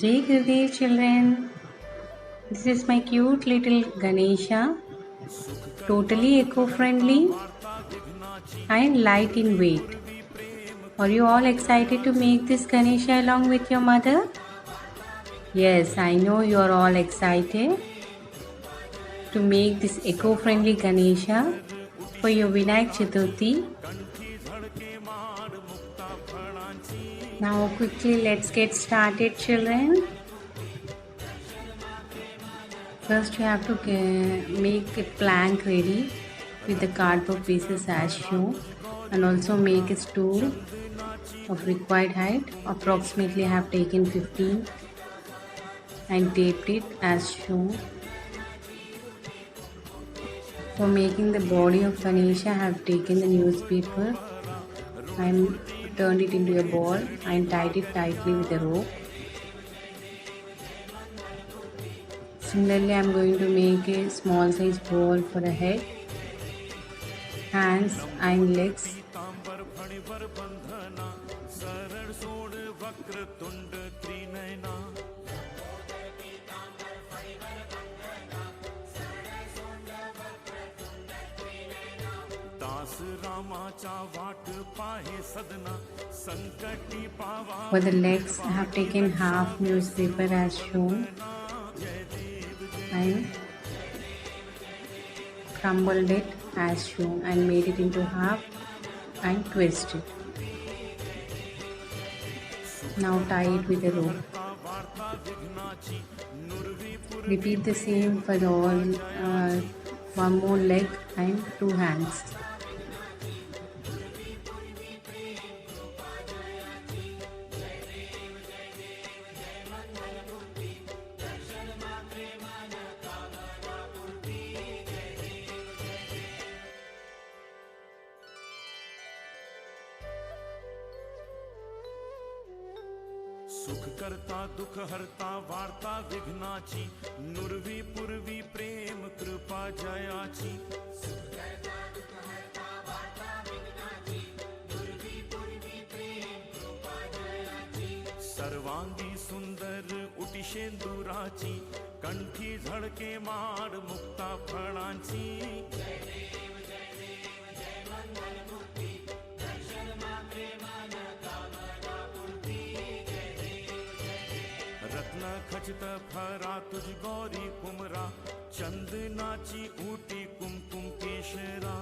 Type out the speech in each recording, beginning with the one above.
Jai Gurudev children, this is my cute little Ganesha, totally eco-friendly and light in weight. Are you all excited to make this Ganesha along with your mother? Yes, I know you are all excited to make this eco-friendly Ganesha for your Vinayak Chaturthi. Now quickly let's get started children. First you have to make a plank ready with the cardboard pieces as shown, and also make a stool of required height. Approximately I have taken 15 and taped it as shown. For making the body of Ganesha, I have taken the newspaper and turned it into a ball and tied it tightly with a rope. Similarly, I am going to make a small size ball for the head, hands and legs. For the legs, I have taken half newspaper as shown and crumbled it as shown and made it into half and twist it. Now tie it with a rope. Repeat the same for all one more leg and two hands. सुख करता दुख हरता वार्ता विघ्नाची नुरवी पुरवी प्रेम कृपा जयाची सर्वांगी सुंदर उटिशेंदुराची कंठी झळके माड मुक्ता फळांची रत्न खचित फरा तुझ गौरी कुमरा चंदनाची ऊटी कुमकुम केशरा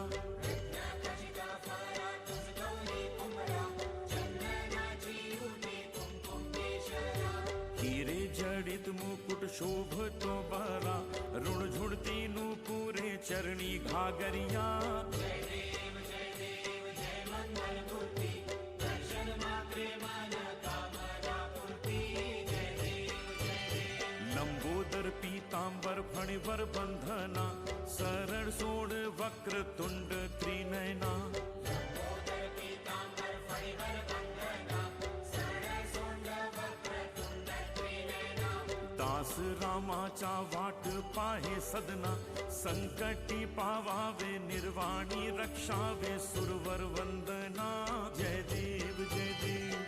हीरे जडित मुकुट शोभतो बरा ऋण झुडती नूपुरे चरणी घागरिया लंबोदर पीतांबर फणिवर बंधना शरण सोड वक्र तुंड त्रिनयना दास रामाचा वाट पाहे सदना संकटी पावावे निर्वाणी रक्षावे सुरवर वंदना जय देव जय देव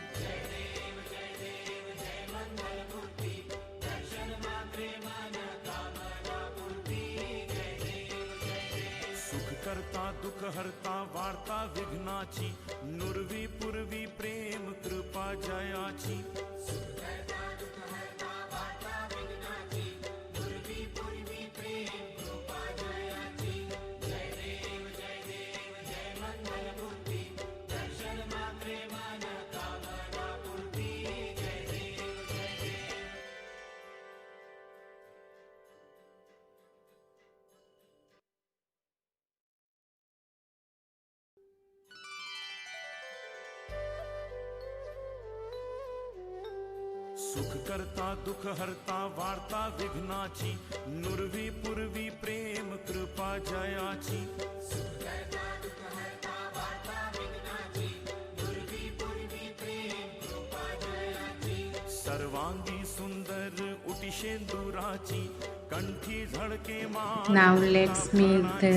करता दुख हरता वार्ता विघ्नाची नुरवी पुरवी प्रेम कृपा जयाची सुख करता दुख हरता वार्ता विघ्नाची नुरवी पुरवी प्रेम कृपा जयाची सर्वांगी सुंदर उटिशेंदुराची कंठी झळके माड Now let's make the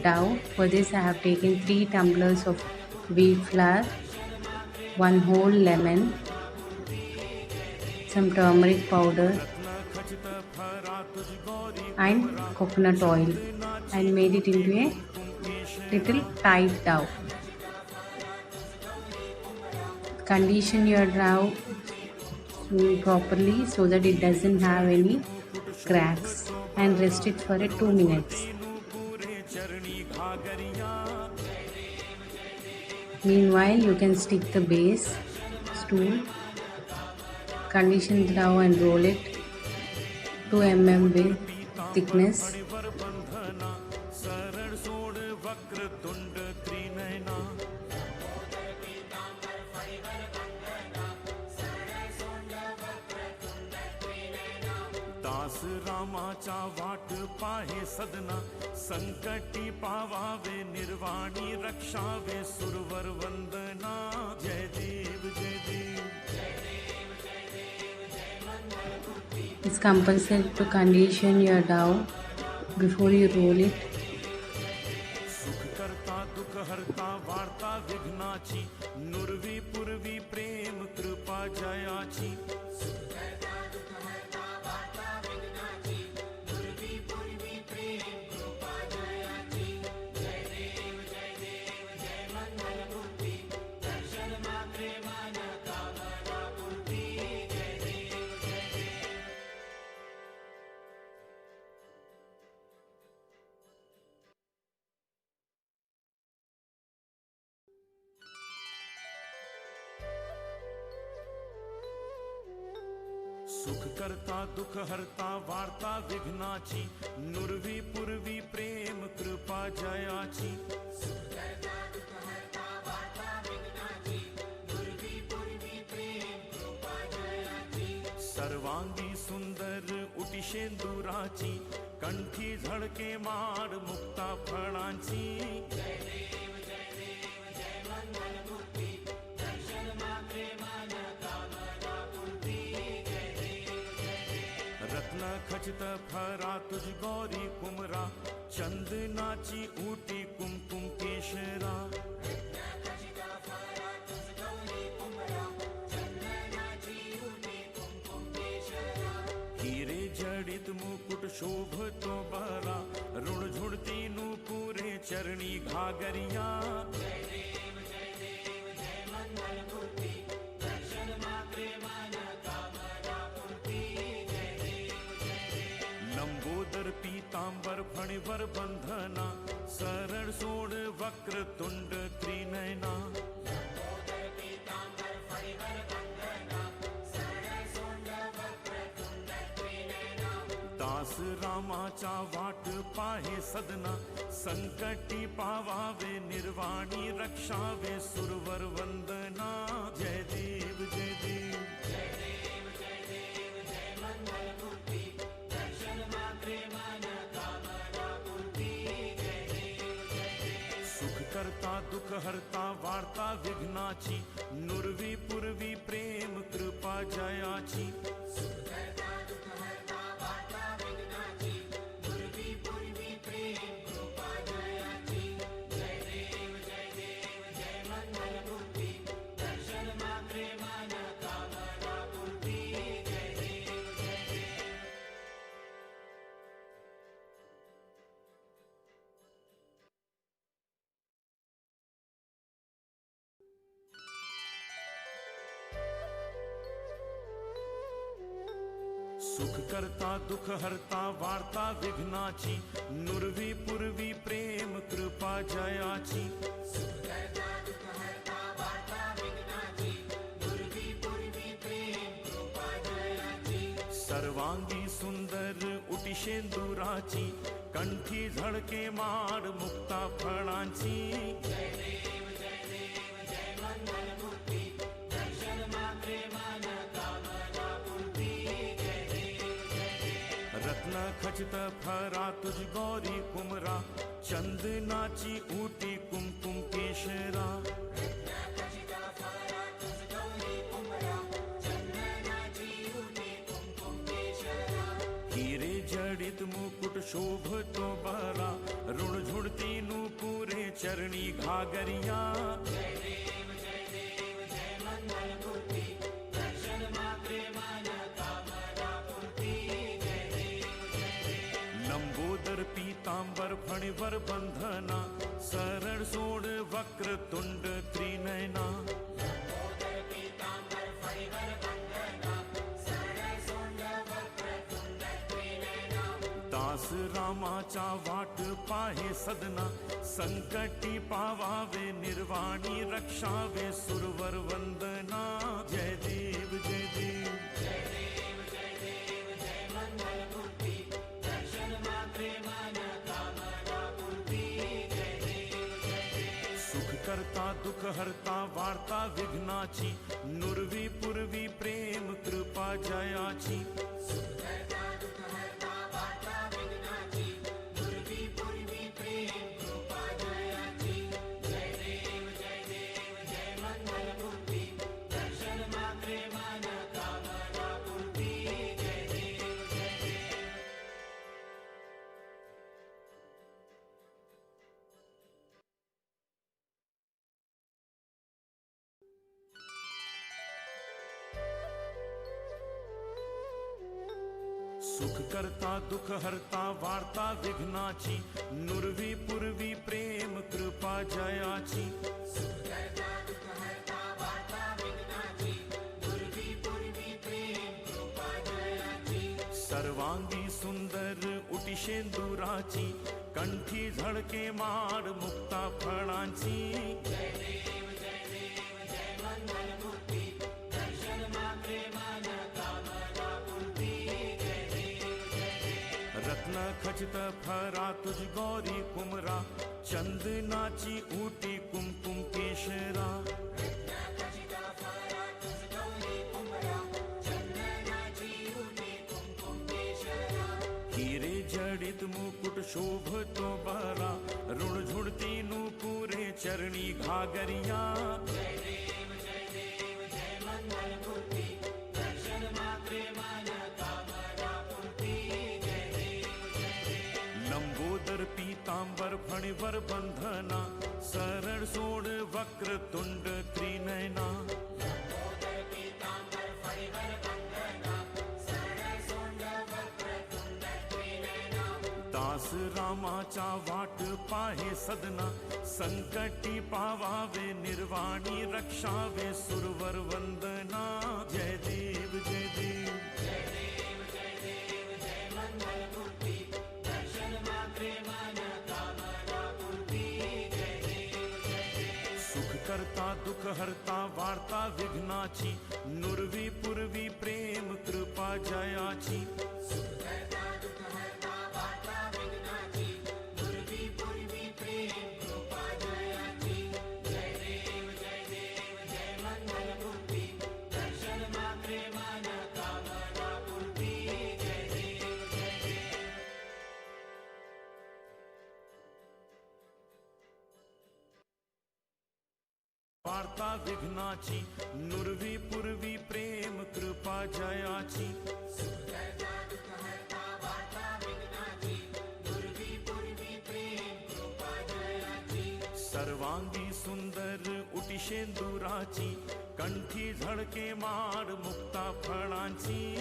dough. For this I have taken 3 tumblers of wheat flour, 1 whole lemon, some turmeric powder and coconut oil and made it into a little tight dough. Condition your dough properly so that it doesn't have any cracks and rest it for 2 minutes. Meanwhile, you can stick the base stool, condition the dough and roll it 2 mm with thickness. दास रामाचा वाट पाहे सदना संकटी पावावे निर्वाणी रक्षावे सुरवर वंदना जय देव जय देव. It's compulsory to condition your dough before you roll it. सुख करता दुख हरता वार्ता विघ्नाची नुरवी पुरवी प्रेम कृपा जयाची. सुख करता दुख हरता वार्ता विघ्नाची नुरवी पुरवी प्रेम कृपा जयाची. सर्वांगी सुंदर उटिशेंदुराची कंठी झळके माड मुक्ता फळांची. रत्न खचित फरा तुझ गौरी कुमरा चंदनाची ऊटी कुमकुम केशरा. हीरे जडित मुकुट शोभतो बरा ऋण झुडती नूपुरे चरणी घागरिया. लंबोदर पीतांबर फणिवर बंधना सरळ सोड वक्र तुंड त्रिनयना. दास रामाचा वाट पाहे सदना संकटी पावावे निर्वाणी रक्षावे सुरवर वंदना जय देव जय देव. सुख करता दुख हरता वार्ता विघ्नाची नुरवी पुरवी प्रेम कृपा जयाची. सुख करता दुख हरता वार्ता विघ्नाची नुरवी पुरवी प्रेम कृपा जयाची. सर्वांगी सुंदर उटिशेंदुराची कंठी झळके माड मुक्ता फळांची. रत्न खचित फरा तुझ गौरी कुमरा चंदनाची ऊटी कुमकुम केशरा. हीरे जडित मुकुट शोभतो बरा ऋण झुडती नूपुरे चरणी घागरिया. रत्न फणिवर बंधना, सरळ सोड वक्रतुंड त्रिनयना. दास रामाचा वाट पाहे सदना, संकटी पावावे निर्वाणी रक्षावे सुरवर वंदना. जय देव जय देव. सुख करता दुख हरता वार्ता विघ्नाची, नुरवी पूर्वी प्रेम कृपा जयाची. सुख करता दुख हरता वार्ता विघ्नाची, नुरवी पूर्वी प्रेम कृपा जयाची. सर्वांगी सुंदर उटी शेंदुराची, कंठी झळके माड मुक्ता फळांची. रत्न खचित फरा तुझ गौरी कुमरा, चंदनाची ऊटी कुमकुम केशरा. हिरे जडित मुकुट शोभतो बरा, रुणझुणती नूपुरे चरणी घागरिया. लंबोदर पीतांबर फणिवर बंधना, सरळ सोड वक्रतुंड त्रिनयना. दास रामाचा वाट पाहे सदना, संकटी पावावे निर्वाणी रक्षावे सुरवर वंदना. जय देव जय देव. करता दुख हरता वार्ता विघ्नाची, नुरवी पूर्वी प्रेम कृपा जयाची. वार्ता विघ्नाची, नुरवी पूर्वी प्रेम कृपा जयाची. सर्वांगी सुंदर उटी शेंदुराची, कंठी झळके माड मुक्ता फळांची.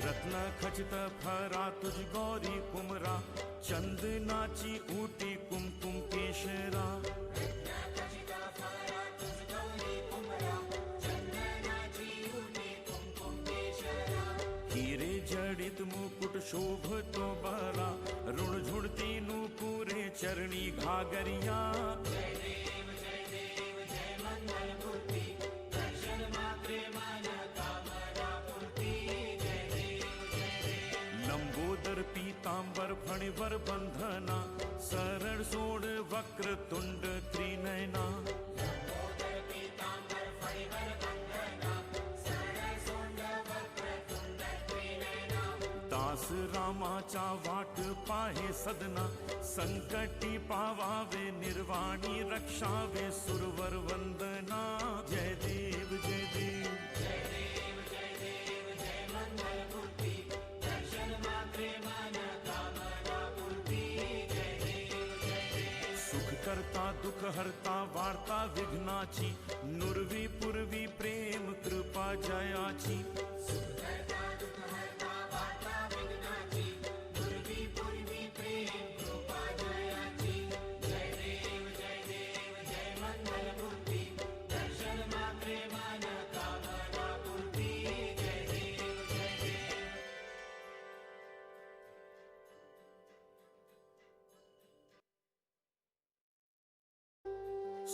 रत्न खचित फरा तुझ गौरी कुमरा, चंदनाची ऊटी कुमकुम केशरा. हिरे जडित मुकुट शोभतो बरा, रुणझुणती नूपुरे चरणी घागरिया. लंबोदर पीतांबर फणिवर बंधना, सरळ सोड वक्रतुंड त्रिनयना. दास रामाचा वाट पाहे सदना, संकटी पावावे निर्वाणी रक्षावे सुरवर वंदना. जय देव जय देव. करता दुख हरता वार्ता विघ्नाची नुरवी पूर्वी प्रेम कृपा जयाची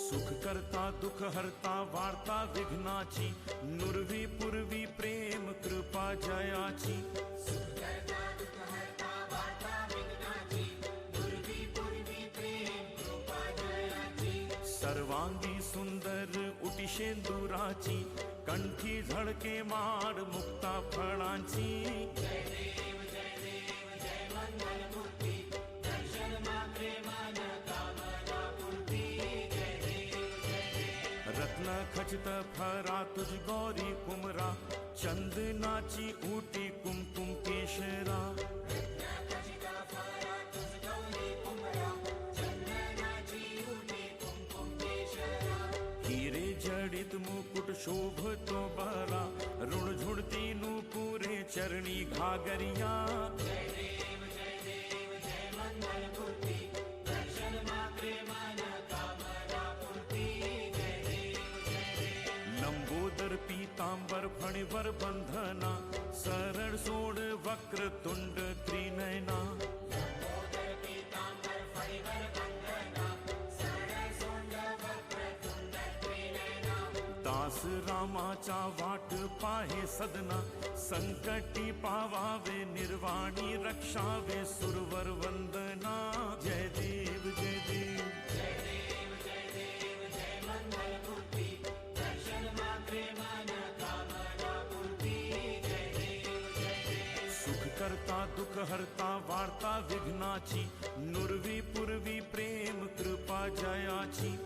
सुख करता दुख हरता वार्ता विघ्नाची नुरवी पूर्वी प्रेम कृपा जयाची सर्वांगी सुंदर उटी शेंदुराची कंठी झळके माड मुक्ता फळांची रत्न खचित फरा तुझ गौरी कुमरा चंदनाची ऊटी कुमकुम केशरा हीरे जडित मुकुट शोभतो बरा ऋण झुडती नूपुरे चरणी घागरिया लंबोदर पीतांबर फणीवर बंधना सरळ सोड वक्र तुंड त्रिनयना दास रामाचा वाट पाहे सदना संकटी पावावे निर्वाणी रक्षावे सुरवर वंदना जय देव जय देव करता दुख हरता वार्ता विघ्नाची नुरवी पूर्वी प्रेम कृपा जयाची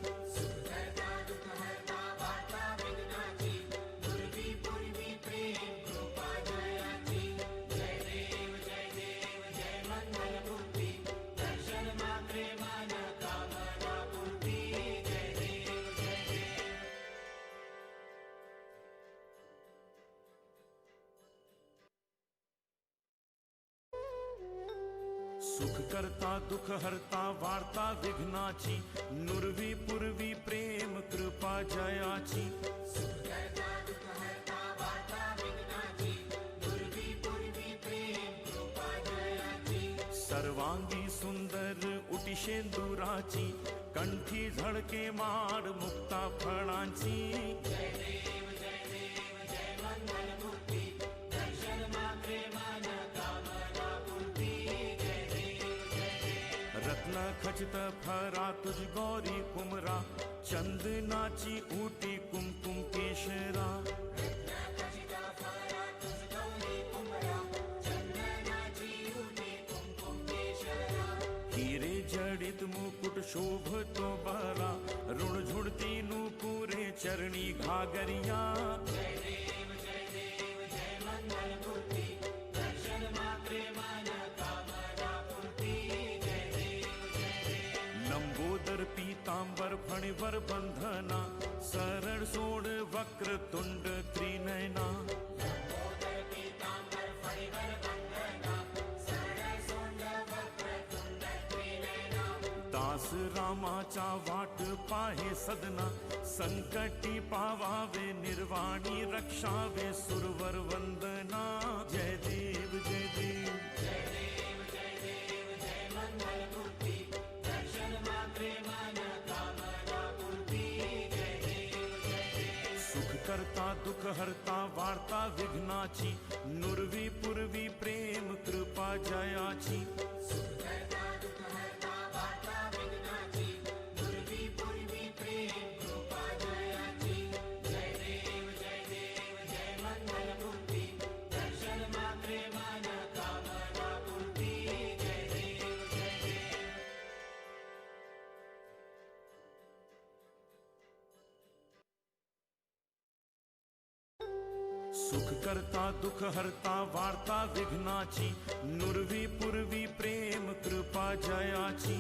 सुख करता दुख हरता वार्ता विघ्नाची नुरवी पूर्वी प्रेम कृपा जयाची सर्वांगी सुंदर उटी शेंदुराची कंठी झळके माड मुक्ता फळांची रत्न खचित फरा तुझ गौरी कुमरा चंदनाची ऊटी कुमकुम केशरा हीरे जडित मुकुट शोभतो बरा ऋण झुडती नूपुरे चरणी घागरिया लंबोदर पीतांबर फणीवर बंधना सरळ सोड वक्र तुंड त्रिनयना दास रामाचा वाट पाहे सदना संकटी पावावे निर्वाणी रक्षावे सुरवर वंदना जय देव जय देव करता दुख हरता वार्ता विघ्नाची नुरवी पूर्वी प्रेम कृपा जयाची सुख करता दुख हरता वार्ता विघ्नाची नुरवी पूर्वी प्रेम कृपा जयाची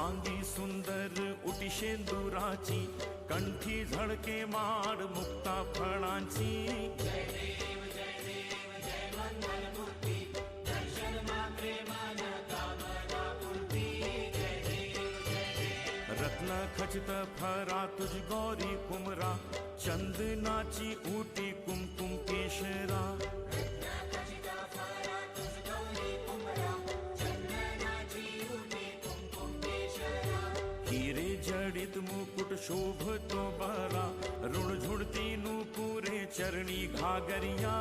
सर्वांगी सुंदर उटी शेंदुराची, कंठी झळके माड मुक्ता फळांची. रत्न खचित फरा तुझ गौरी कुमरा, चंदनाची उटी कुमकुम केशरा. हिरे जडित मुकुट शोभतो बरा, ऋण झुडती नूपुरे चरणी घागरिया.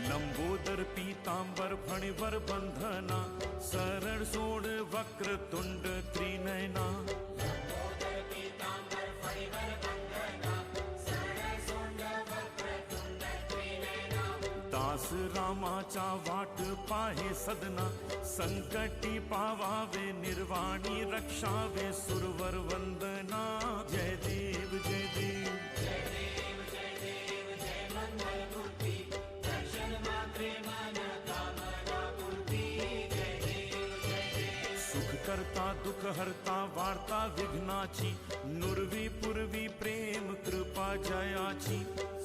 लंबोदर पीतांबर फणीवर बंधना, सरळ सोड वक्र तुंड त्रिनयना. दास रामाचा वाट पाहे सदना, संकटी पावावे निर्वाणी रक्षावे सुरवर वंदना. जय देव जय देव. सुख करता दुख हरता वार्ता विघ्नाची, नुरवी पूर्वी प्रेम कृपा जयाची.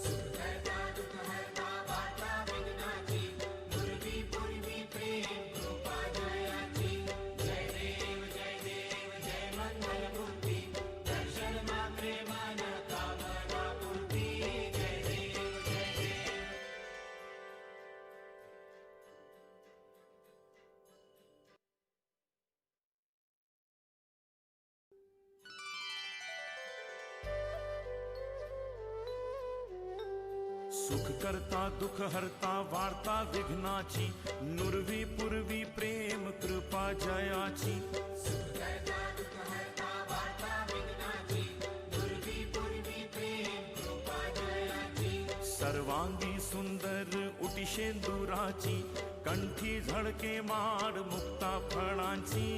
सुख करता दुख हरता वार्ता विघ्नाची, नुरवी पूर्वी प्रेम कृपा जयाची. सर्वांगी सुंदर उटी शेंदुराची, कंठी झळके माड मुक्ता फळांची.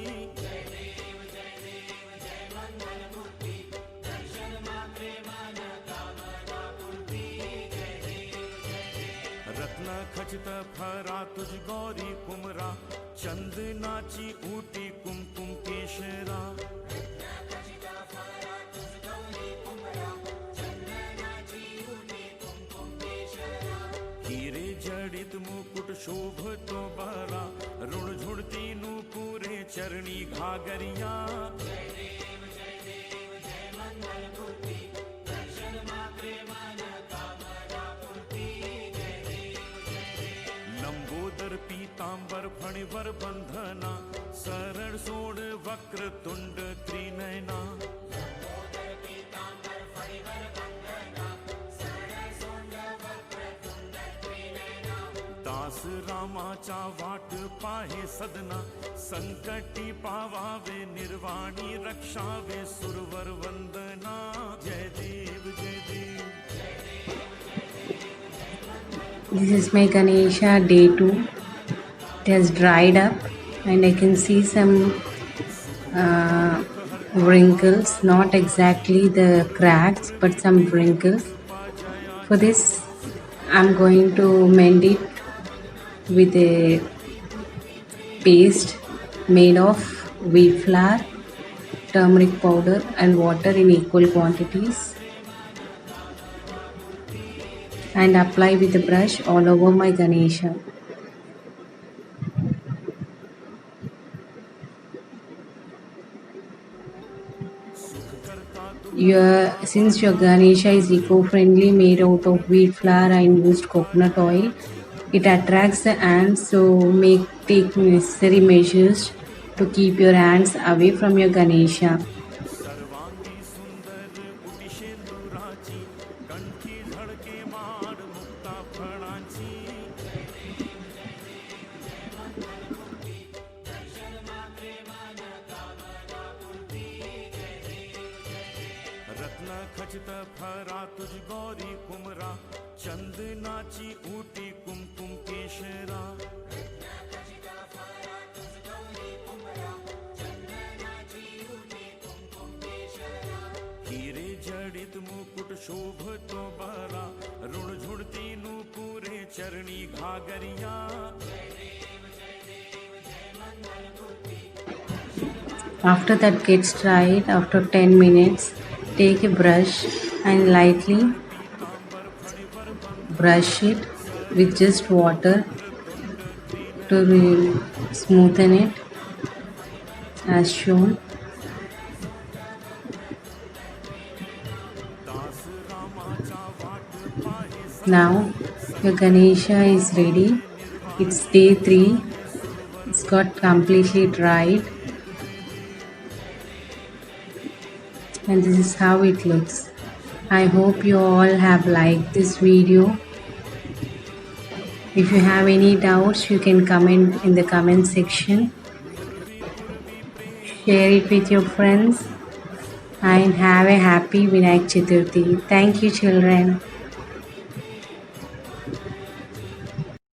रत्न खचित फरा तुझ गौरी कुमरा, चंदनाची उटी कुमकुम केशरा. हिरे जडित मुकुट शोभतो बरा, ऋण झुडती नूपुरे चरणी घागरिया. लंबोदर पीतांबर फणीवर बंधना, सरळ सोड वक्र तुंड त्रिनयना. दास रामाचा वाट पाहे सदना, संकटी पावावे निर्वाणी रक्षावे सुरवर वंदना. जय देव जय देव. This is my Ganesha day 2. It has dried up and I can see some wrinkles, not exactly the cracks but some wrinkles. For this I'm going to mend it with a paste made of wheat flour, turmeric powder and water in equal quantities, and apply with a brush all over my Ganesha. Since your Ganesha is eco-friendly, made out of wheat flour and used coconut oil, it attracts the ants, so take necessary measures to keep your ants away from your Ganesha. रत्न खचित फरा तुझ गौरी कुमरा, चंदनाची उटी कुमकुम केशरा. हिरे जडित शोभित मुकुट शोभतो बरा रुण झुणती नूपुरे चरणी घागरिया After that gets dried, after 10 minutes, take a brush and lightly brush it with just water to smoothen it as shown. Now your Ganesha is ready. It's day 3. It's got completely dried. And this is how it looks. I hope you all have liked this video. If you have any doubts, you can comment in the comment section. Share it with your friends and have a happy Vinayak Chaturthi. Thank you, children.